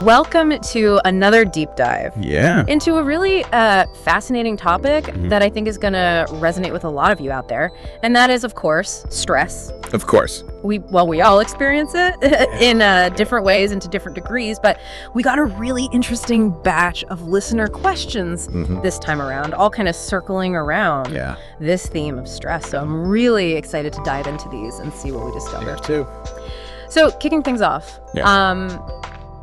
Welcome to another deep dive into a really fascinating topic that I think is going to resonate with a lot of you out there. And that is, of course, stress. Of course. We all experience it in different ways and to different degrees, but we got a really interesting batch of listener questions this time around, all kind of circling around this theme of stress. So I'm really excited to dive into these and see what we discover. Me too. So kicking things off,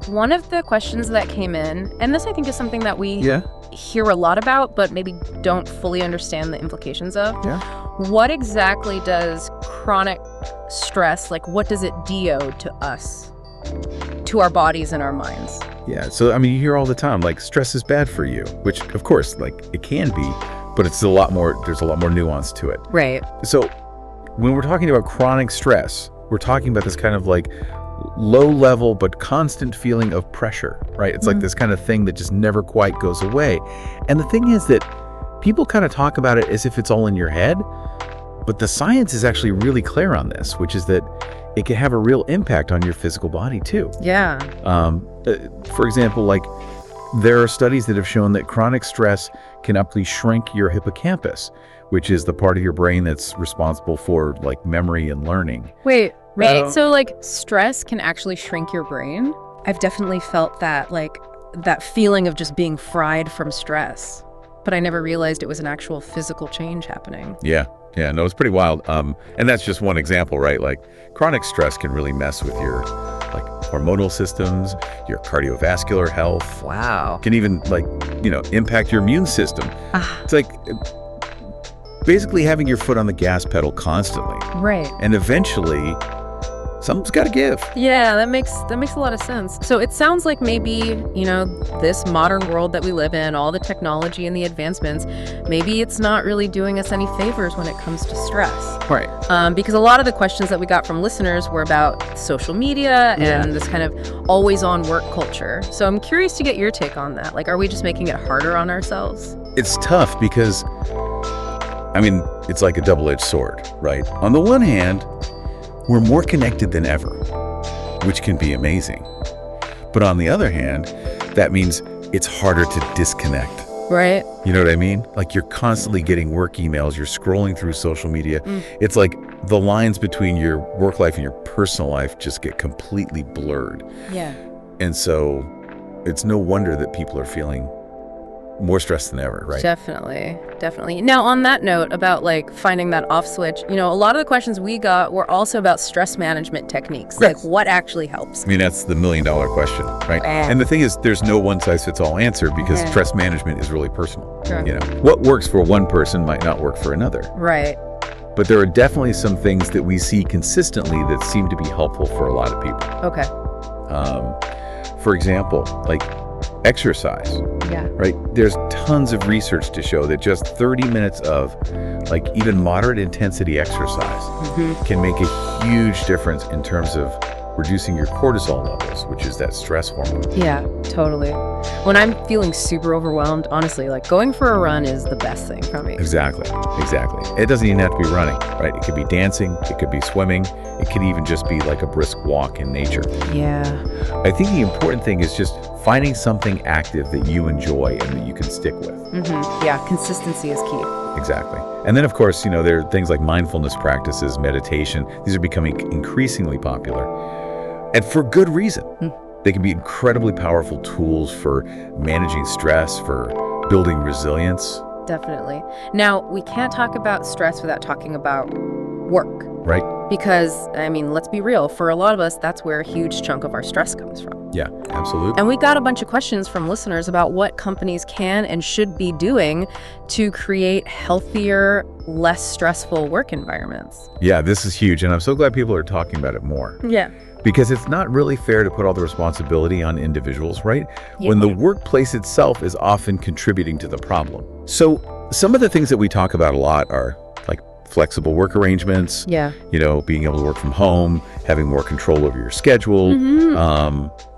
one of the questions that came in, and this I think is something that we hear a lot about, but maybe don't fully understand the implications of. What exactly does chronic stress, like what does it do to us, to our bodies and our minds? Yeah, so I mean, you hear all the time, like stress is bad for you, which of course, like it can be, but it's there's a lot more nuance to it. Right. So when we're talking about chronic stress, we're talking about this kind of like low level but constant feeling of pressure, right? It's like this kind of thing that just never quite goes away. And the thing is that people kind of talk about it as if it's all in your head, but the science is actually really clear on this, which is that it can have a real impact on your physical body too. Yeah. For example, like there are studies that have shown that chronic stress can actually shrink your hippocampus, which is the part of your brain that's responsible for like memory and learning. Wait, so like stress can actually shrink your brain? I've definitely felt that, like that feeling of just being fried from stress, but I never realized it was an actual physical change happening. Yeah, no, it's pretty wild. And that's just one example, right? Like chronic stress can really mess with your like hormonal systems, your cardiovascular health. Wow. Can even like, impact your immune system. It's like basically having your foot on the gas pedal constantly. Right. And eventually something's got to give. Yeah, that makes a lot of sense. So it sounds like maybe, this modern world that we live in, all the technology and the advancements, maybe it's not really doing us any favors when it comes to stress. Right. Because a lot of the questions that we got from listeners were about social media and this kind of always on work culture. So I'm curious to get your take on that. Like, are we just making it harder on ourselves? It's tough because, I mean, it's like a double-edged sword, right? On the one hand, we're more connected than ever, which can be amazing. But on the other hand, that means it's harder to disconnect. Right. You know what I mean? Like you're constantly getting work emails, you're scrolling through social media. It's like the lines between your work life and your personal life just get completely blurred. Yeah. And so it's no wonder that people are feeling more stressed than ever, right? Definitely. Now, on that note about like finding that off switch, a lot of the questions we got were also about stress management techniques. Right. Like what actually helps? I mean, that's the $1 million question, right? And the thing is, there's no one size fits all answer because stress management is really personal. Sure. What works for one person might not work for another. Right. But there are definitely some things that we see consistently that seem to be helpful for a lot of people. Okay. For example, like exercise. Yeah. Right? There's tons of research to show that just 30 minutes of like even moderate intensity exercise can make a huge difference in terms of reducing your cortisol levels, which is that stress hormone. Yeah, totally. When I'm feeling super overwhelmed, honestly, like going for a run is the best thing for me. Exactly. It doesn't even have to be running, right? It could be dancing, it could be swimming, it could even just be like a brisk walk in nature. Yeah. I think the important thing is just finding something active that you enjoy and that you can stick with. Yeah, consistency is key. Exactly. And then, of course, there are things like mindfulness practices, meditation. These are becoming increasingly popular. And for good reason. They can be incredibly powerful tools for managing stress, for building resilience. Definitely. Now, we can't talk about stress without talking about work. Right. Because, I mean, let's be real, for a lot of us, that's where a huge chunk of our stress comes from. Yeah, absolutely. And we got a bunch of questions from listeners about what companies can and should be doing to create healthier, less stressful work environments. Yeah, this is huge. And I'm so glad people are talking about it more. Yeah. Because it's not really fair to put all the responsibility on individuals, right? When the workplace itself is often contributing to the problem. So some of the things that we talk about a lot are like flexible work arrangements, being able to work from home, having more control over your schedule,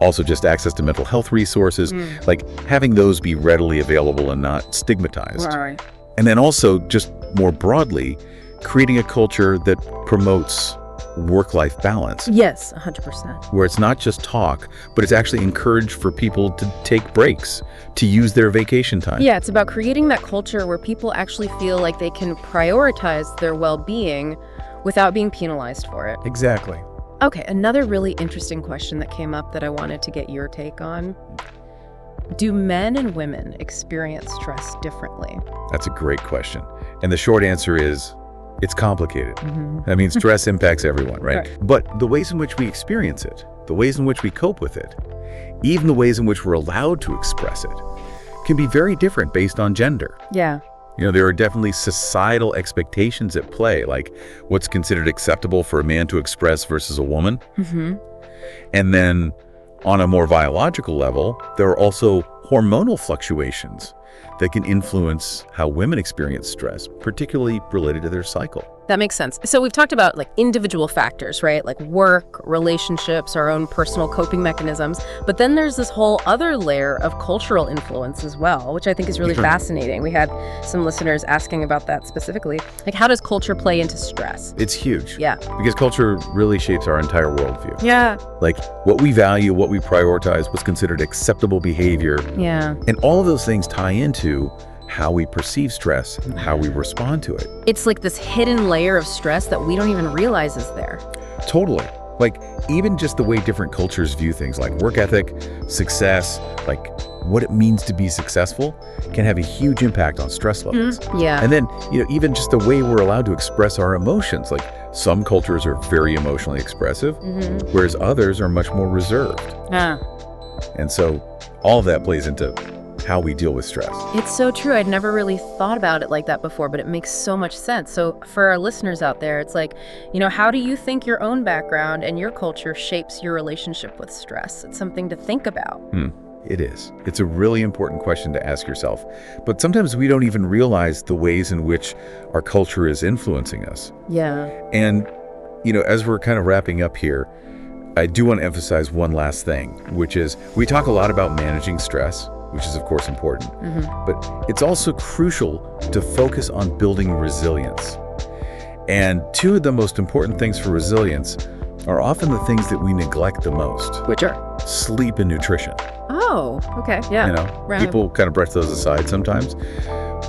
also just access to mental health resources, like having those be readily available and not stigmatized. Right. And then also just more broadly, creating a culture that promotes work-life balance. Yes, 100%. Where it's not just talk, but it's actually encouraged for people to take breaks, to use their vacation time. Yeah, it's about creating that culture where people actually feel like they can prioritize their well-being without being penalized for it. Exactly. Okay, another really interesting question that came up that I wanted to get your take on. Do men and women experience stress differently? That's a great question. And the short answer is, it's complicated. I mean, stress impacts everyone, right? But the ways in which we experience it, the ways in which we cope with it, even the ways in which we're allowed to express it, can be very different based on gender. Yeah. You know, there are definitely societal expectations at play, like what's considered acceptable for a man to express versus a woman. And then on a more biological level, there are also hormonal fluctuations that can influence how women experience stress, particularly related to their cycle. That makes sense. So we've talked about like individual factors, right? Like work, relationships, our own personal coping mechanisms. But then there's this whole other layer of cultural influence as well, which I think is really fascinating. We had some listeners asking about that specifically. Like, how does culture play into stress? It's huge. Yeah. Because culture really shapes our entire worldview. Yeah. Like what we value, what we prioritize, what's considered acceptable behavior. Yeah. And all of those things tie into how we perceive stress and how we respond to it. It's like this hidden layer of stress that we don't even realize is there. Totally. Like even just the way different cultures view things like work ethic, success, like what it means to be successful can have a huge impact on stress levels. Yeah. And then, you know, even just the way we're allowed to express our emotions, like some cultures are very emotionally expressive, whereas others are much more reserved. And so all of that plays into how we deal with stress. It's so true. I'd never really thought about it like that before, but it makes so much sense. So for our listeners out there, it's like, you know, how do you think your own background and your culture shapes your relationship with stress? It's something to think about. It is. It's a really important question to ask yourself. But sometimes we don't even realize the ways in which our culture is influencing us. Yeah. And, you know, as we're kind of wrapping up here, I do want to emphasize one last thing, which is we talk a lot about managing stress, which is of course important, but it's also crucial to focus on building resilience. And two of the most important things for resilience are often the things that we neglect the most. Which are? Sleep and nutrition. Oh, okay. Yeah. You know, people kind of brush those aside sometimes,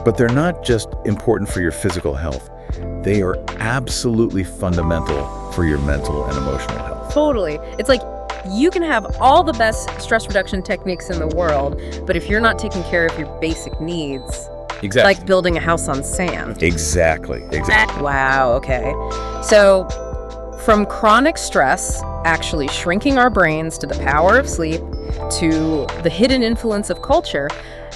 but they're not just important for your physical health. They are absolutely fundamental for your mental and emotional health. Totally. It's like you can have all the best stress reduction techniques in the world, but if you're not taking care of your basic needs, like building a house on sand. Exactly. Wow, okay. So from chronic stress actually shrinking our brains to the power of sleep to the hidden influence of culture,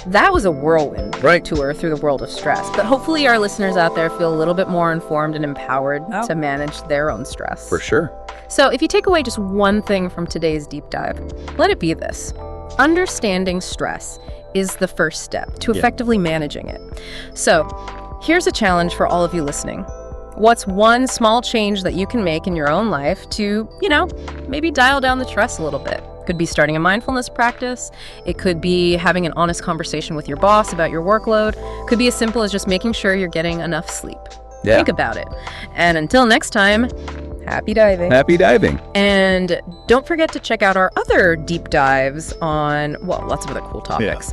that was a whirlwind tour through the world of stress. But hopefully our listeners out there feel a little bit more informed and empowered to manage their own stress. For sure. So if you take away just one thing from today's deep dive, let it be this. Understanding stress is the first step to effectively managing it. So here's a challenge for all of you listening. What's one small change that you can make in your own life to, you know, maybe dial down the stress a little bit? Could be starting a mindfulness practice. It could be having an honest conversation with your boss about your workload. Could be as simple as just making sure you're getting enough sleep. Think about it. And until next time, happy diving. Happy diving. And don't forget to check out our other deep dives on, well, lots of other cool topics.